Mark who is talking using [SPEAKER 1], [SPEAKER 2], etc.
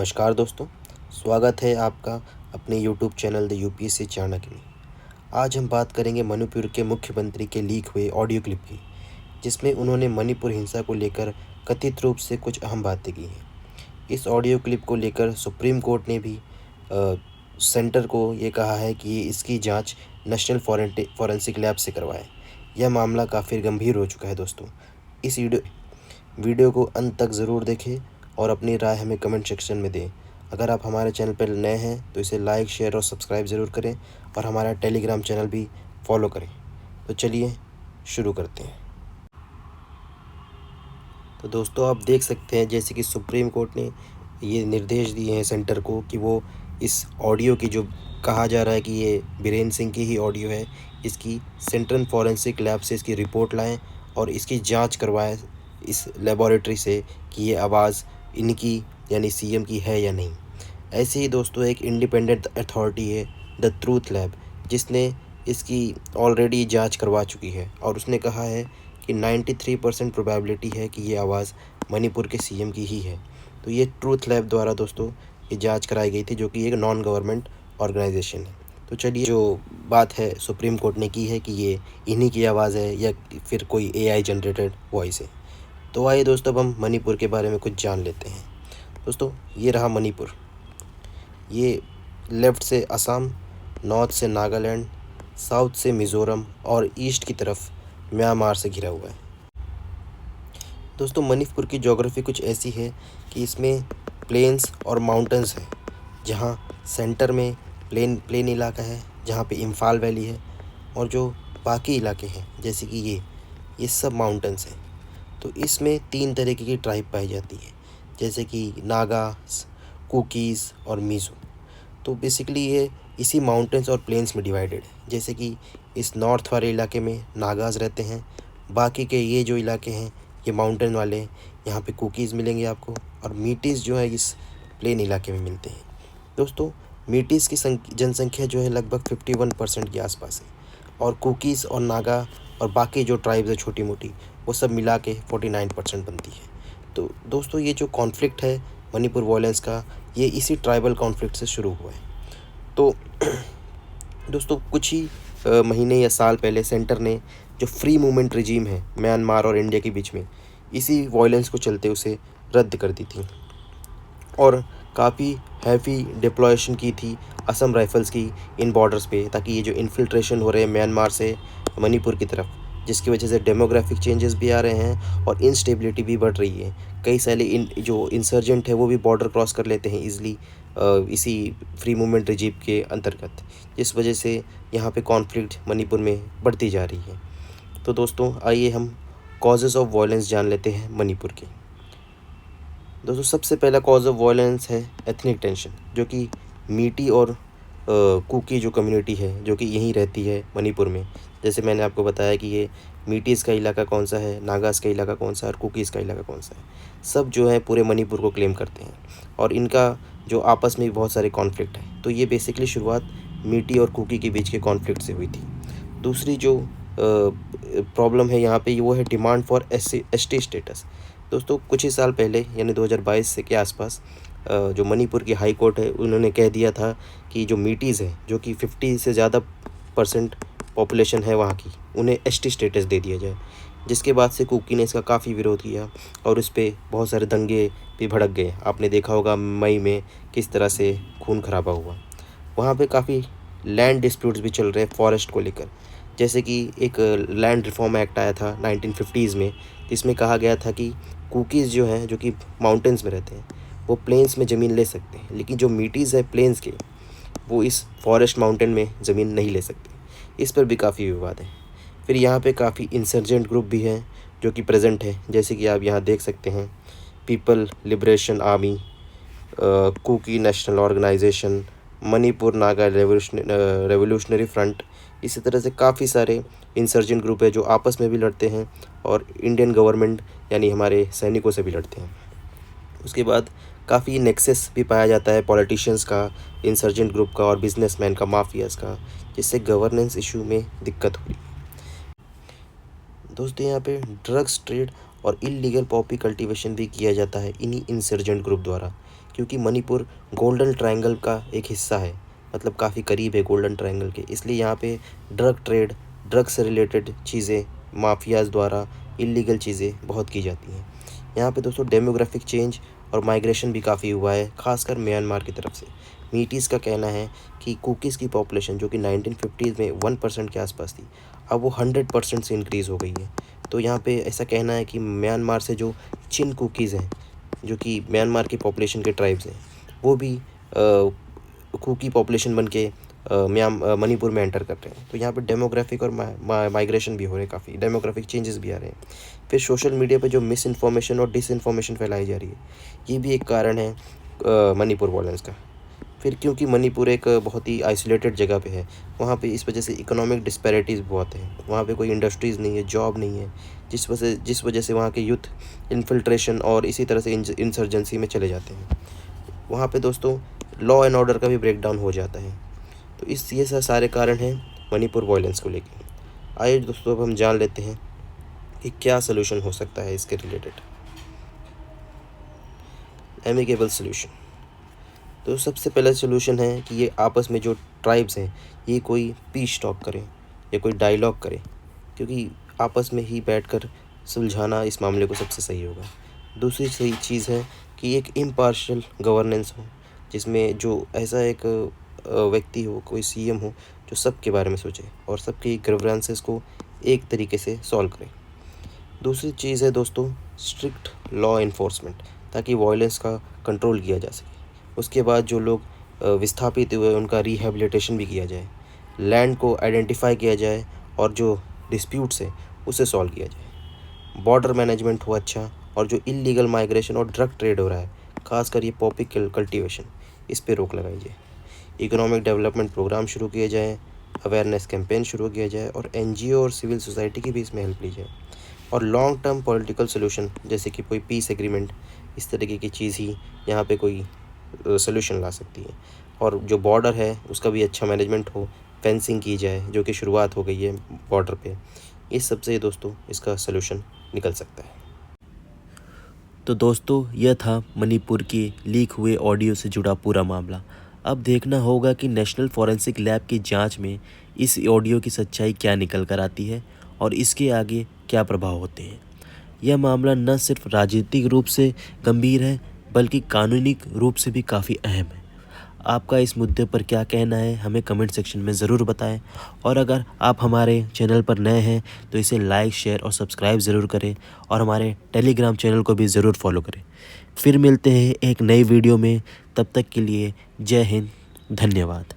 [SPEAKER 1] नमस्कार दोस्तों, स्वागत है आपका अपने YouTube channel the UPSC Chanakya में। आज हम बात करेंगे मणिपुर के मुख्यमंत्री के लीक हुए ऑडियो क्लिप की, जिसमें उन्होंने मणिपुर हिंसा को लेकर कथित रूप से कुछ अहम बातें की हैं। इस ऑडियो क्लिप को लेकर सुप्रीम कोर्ट ने भी सेंटर को ये कहा है कि इसकी जांच नेशनल फॉरेंसिक लैब से करवाए। यह मामला काफ़ी गंभीर हो चुका है दोस्तों। इस वीडियो को अंत तक ज़रूर देखें और अपनी राय हमें कमेंट सेक्शन में दें। अगर आप हमारे चैनल पर नए हैं तो इसे लाइक, शेयर और सब्सक्राइब ज़रूर करें और हमारा टेलीग्राम चैनल भी फॉलो करें। तो चलिए शुरू करते हैं। तो दोस्तों, आप देख सकते हैं जैसे कि सुप्रीम कोर्ट ने ये निर्देश दिए हैं सेंटर को कि वो इस ऑडियो की, जो कहा जा रहा है कि ये बीरेन्द्र सिंह की ही ऑडियो है, इसकी सेंट्रल फॉरेंसिक लैब से इसकी रिपोर्ट लाएं और इसकी जांच करवाएं इस लेबॉरेटरी से कि ये आवाज़ इनकी यानी सीएम की है या नहीं। ऐसे ही दोस्तों एक इंडिपेंडेंट अथॉरिटी है द ट्रूथ लैब, जिसने इसकी ऑलरेडी जांच करवा चुकी है और उसने कहा है कि 93% प्रोबेबिलिटी है कि ये आवाज़ मणिपुर के सीएम की ही है। तो ये ट्रूथ लैब द्वारा दोस्तों ये जांच कराई गई थी, जो कि एक नॉन गवर्नमेंट ऑर्गेनाइजेशन है। तो चलिए, जो बात है सुप्रीम कोर्ट ने की है कि ये इन्हीं की आवाज़ है या फिर कोई एआई जनरेटेड वॉइस है। तो आइए दोस्तों, अब हम मणिपुर के बारे में कुछ जान लेते हैं। दोस्तों, ये रहा मणिपुर। ये लेफ़्ट से असम, नॉर्थ से नागालैंड, साउथ से मिज़ोरम और ईस्ट की तरफ म्यांमार से घिरा हुआ है। दोस्तों, मणिपुर की ज्योग्राफी कुछ ऐसी है कि इसमें प्लेन्स और माउंटेंस हैं, जहाँ सेंटर में प्लेन इलाका है, जहाँ पे इम्फाल वैली है, और जो बाकी इलाके हैं जैसे कि ये सब माउंटेंस हैं। तो इसमें 3 तरीके की ट्राइब पाई जाती है, जैसे कि नागा, कुकीज़ और मीज़ो। तो बेसिकली ये इसी माउंटेंस और प्लेन्स में डिवाइडेड है। जैसे कि इस नॉर्थ वाले इलाके में नागाज़ रहते हैं, बाकी के ये जो इलाके हैं ये माउंटेन वाले हैं, यहाँ पे कुकीज़ मिलेंगे आपको, और मीटीज़ जो है इस प्लेन इलाके में मिलते हैं। दोस्तों, मीटीज़ की जनसंख्या जो है लगभग 51% के आसपास है, और कुकीज़ और नागा और बाकी जो ट्राइब्स है छोटी मोटी, वो सब मिला के 49% बनती है। तो दोस्तों, ये जो कॉन्फ्लिक्ट है मणिपुर वॉयलेंस का, ये इसी ट्राइबल कॉन्फ्लिक्ट से शुरू हुआ है। तो दोस्तों, कुछ ही महीने या साल पहले सेंटर ने जो फ्री मूवमेंट रिजीम है म्यांमार और इंडिया के बीच में, इसी वॉयलेंस को चलते उसे रद्द कर दी थी और काफ़ी हैवी डिप्लॉयशन की थी असम राइफल्स की इन बॉर्डर्स पे, ताकि ये जो इन्फिल्ट्रेशन हो रहे हैं म्यांमार से मणिपुर की तरफ, जिसकी वजह से डेमोग्राफिक चेंजेस भी आ रहे हैं और इंस्टेबिलिटी भी बढ़ रही है। कई सारे जो इंसर्जेंट है वो भी बॉर्डर क्रॉस कर लेते हैं ईज़िली इसी फ्री मूवमेंट रिजीम के अंतर्गत, जिस वजह से यहाँ पे कॉन्फ्लिक्ट मणिपुर में बढ़ती जा रही है। तो दोस्तों, आइए हम कॉजेज़ ऑफ वायलेंस जान लेते हैं मणिपुर के। दोस्तों, सबसे पहला कॉज ऑफ वायलेंस है एथनिक टेंशन, जो कि मीटी और कुकी जो कम्युनिटी है जो कि यहीं रहती है मणिपुर में। जैसे मैंने आपको बताया कि ये मीटीज़ का इलाका कौन सा है, नागाज़ का इलाका कौन सा है और कुकीज़ का इलाका कौन सा है, सब जो है पूरे मणिपुर को क्लेम करते हैं और इनका जो आपस में भी बहुत सारे कॉन्फ्लिक्ट है। तो ये बेसिकली शुरुआत मीटी और कुकी के बीच के कॉन्फ्लिक्ट से हुई थी। दूसरी जो प्रॉब्लम है यहाँ पे वो है डिमांड फॉर एसटी स्टेटस। दोस्तों, कुछ ही साल पहले यानी 2022 से के आसपास जो मणिपुर की हाई कोर्ट है, उन्होंने कह दिया था कि जो मीटीज़ है, जो कि 50 से ज़्यादा % पॉपुलेशन है वहाँ की, उन्हें एसटी स्टेटस दे दिया जाए। जिसके बाद से कुकी ने इसका काफ़ी विरोध किया और इस पर बहुत सारे दंगे भी भड़क गए। आपने देखा होगा मई में किस तरह से खून खराबा हुआ। वहाँ पे काफ़ी लैंड डिस्प्यूट्स भी चल रहे हैं फॉरेस्ट को लेकर। जैसे कि एक लैंड रिफॉर्म एक्ट आया था 1950s में, जिसमें कहा गया था कि कुकीज़ जो हैं, जो कि माउंटेन्स में रहते हैं, वो प्लेन्स में ज़मीन ले सकते हैं, लेकिन जो मीटीज़ है प्लेन्स के, वो इस फॉरेस्ट माउंटेन में ज़मीन नहीं ले सकते। इस पर भी काफ़ी विवाद है। फिर यहाँ पे काफ़ी इंसर्जेंट ग्रुप भी हैं जो कि प्रेजेंट है, जैसे कि आप यहाँ देख सकते हैं people liberation army, Kuki national organisation, Manipur Naga revolutionary front. इसी तरह से काफ़ी सारे इंसर्जेंट ग्रुप है जो आपस में भी लड़ते हैं और इंडियन गवर्नमेंट यानी हमारे सैनिकों से भी लड़ते हैं। उसके बाद काफ़ी नेक्सस भी पाया जाता है पॉलिटिशियंस का, इंसर्जेंट ग्रुप का और बिजनेसमैन का, माफियाज़ का, जिससे गवर्नेंस इशू में दिक्कत हुई। दोस्तों, यहाँ पे ड्रग्स ट्रेड और इलीगल पॉपी कल्टीवेशन भी किया जाता है इन्हीं इंसर्जेंट ग्रुप द्वारा, क्योंकि मणिपुर गोल्डन ट्रायंगल का एक हिस्सा है, मतलब काफ़ी करीब है गोल्डन ट्रायंगल के, इसलिए यहाँ पे ड्रग ट्रेड, ड्रग से रिलेटेड चीज़ें, माफियाज़ द्वारा इलीगल चीज़ें बहुत की जाती हैं। यहाँ पे दोस्तों डेमोग्राफिक चेंज और माइग्रेशन भी काफ़ी हुआ है, खासकर म्यांमार की तरफ से। मीटीज़ का कहना है कि कुकीज़ की पॉपुलेशन जो कि 1950s में 1% के आसपास थी, अब वो 100% से इंक्रीज़ हो गई है। तो यहाँ पे ऐसा कहना है कि म्यांमार से जो चिन कुकीज़ हैं, जो कि म्यांमार की पॉपुलेशन के ट्राइब्स हैं, वो भी कुकी पॉपुलेशन बन के मणिपुर में एंटर कर रहे हैं। तो यहाँ पे डेमोग्राफिक और माइग्रेशन भी हो रहे हैं, काफ़ी डेमोग्राफिक चेंजेस भी आ रहे हैं। फिर सोशल मीडिया पे जो मिस इन्फॉर्मेशन और डिस इन्फॉर्मेशन फैलाई जा रही है, ये भी एक कारण है मणिपुर वॉयलेंस का। फिर क्योंकि मणिपुर एक बहुत ही आइसोलेटेड जगह पे है, वहाँ पे इस वजह से इकोनॉमिक डिस्पैरिटीज़ बहुत है, वहाँ पे कोई इंडस्ट्रीज़ नहीं है, जॉब नहीं है, जिस वजह से वहाँ के यूथ इन्फिल्ट्रेशन और इसी तरह से इंसर्जेंसी में चले जाते हैं। वहाँ पे दोस्तों लॉ एंड ऑर्डर का भी ब्रेकडाउन हो जाता है। तो ये सारे कारण हैं मणिपुर वॉयलेंस को लेकर। आइए दोस्तों अब हम जान लेते हैं कि क्या सोल्यूशन हो सकता है इसके रिलेटेड। Amicable solution. तो सबसे पहला सोल्यूशन है कि ये आपस में जो ट्राइब्स हैं, ये कोई पीस टॉक करें या कोई डायलॉग करें, क्योंकि आपस में ही बैठकर सुलझाना इस मामले को सबसे सही होगा। दूसरी सही चीज़ है कि एक इम्पार्शियल गवर्नेंस हो, जिसमें जो ऐसा एक व्यक्ति हो, कोई सीएम हो, जो सबके बारे में सोचे और सबकी ग्रीवेंसेस को एक तरीके से सॉल्व करे। दूसरी चीज़ है दोस्तों स्ट्रिक्ट लॉ इन्फोर्समेंट, ताकि वॉयलेंस का कंट्रोल किया जा सके। उसके बाद जो लोग विस्थापित हुए उनका रिहैबिलिटेशन भी किया जाए, लैंड को आइडेंटिफाई किया जाए और जो डिस्प्यूट्स है उसे सॉल्व किया जाए। बॉर्डर मैनेजमेंट हो अच्छा, और जो इलीगल माइग्रेशन और ड्रग ट्रेड हो रहा है, खासकर ये पॉपी कल्टीवेशन, इस पे रोक लगाई जाए। इकोनॉमिक डेवलपमेंट प्रोग्राम शुरू किए जाए, अवेयरनेस कैंपेन शुरू किया जाए और एनजीओ और सिविल सोसाइटी की भी इसमें हेल्प ली जाए। और लॉन्ग टर्म पॉलिटिकल सोल्यूशन जैसे कि कोई पीस एग्रीमेंट, इस तरीके की चीज़ ही यहाँ पे कोई सोल्यूशन ला सकती है। और जो बॉर्डर है उसका भी अच्छा मैनेजमेंट हो, फेंसिंग की जाए, जो कि शुरुआत हो गई है बॉर्डर पे। इस सब से दोस्तों इसका सोल्यूशन निकल सकता है।
[SPEAKER 2] तो दोस्तों यह था मणिपुर के लीक हुए ऑडियो से जुड़ा पूरा मामला। अब देखना होगा कि नेशनल फॉरेंसिक लैब की जांच में इस ऑडियो की सच्चाई क्या निकल कर आती है और इसके आगे क्या प्रभाव होते हैं। यह मामला न सिर्फ राजनीतिक रूप से गंभीर है, बल्कि कानूनी रूप से भी काफ़ी अहम है। आपका इस मुद्दे पर क्या कहना है हमें कमेंट सेक्शन में ज़रूर बताएं, और अगर आप हमारे चैनल पर नए हैं तो इसे लाइक, शेयर और सब्सक्राइब ज़रूर करें, और हमारे टेलीग्राम चैनल को भी ज़रूर फॉलो करें। फिर मिलते हैं एक नई वीडियो में, तब तक के लिए जय हिंद, धन्यवाद।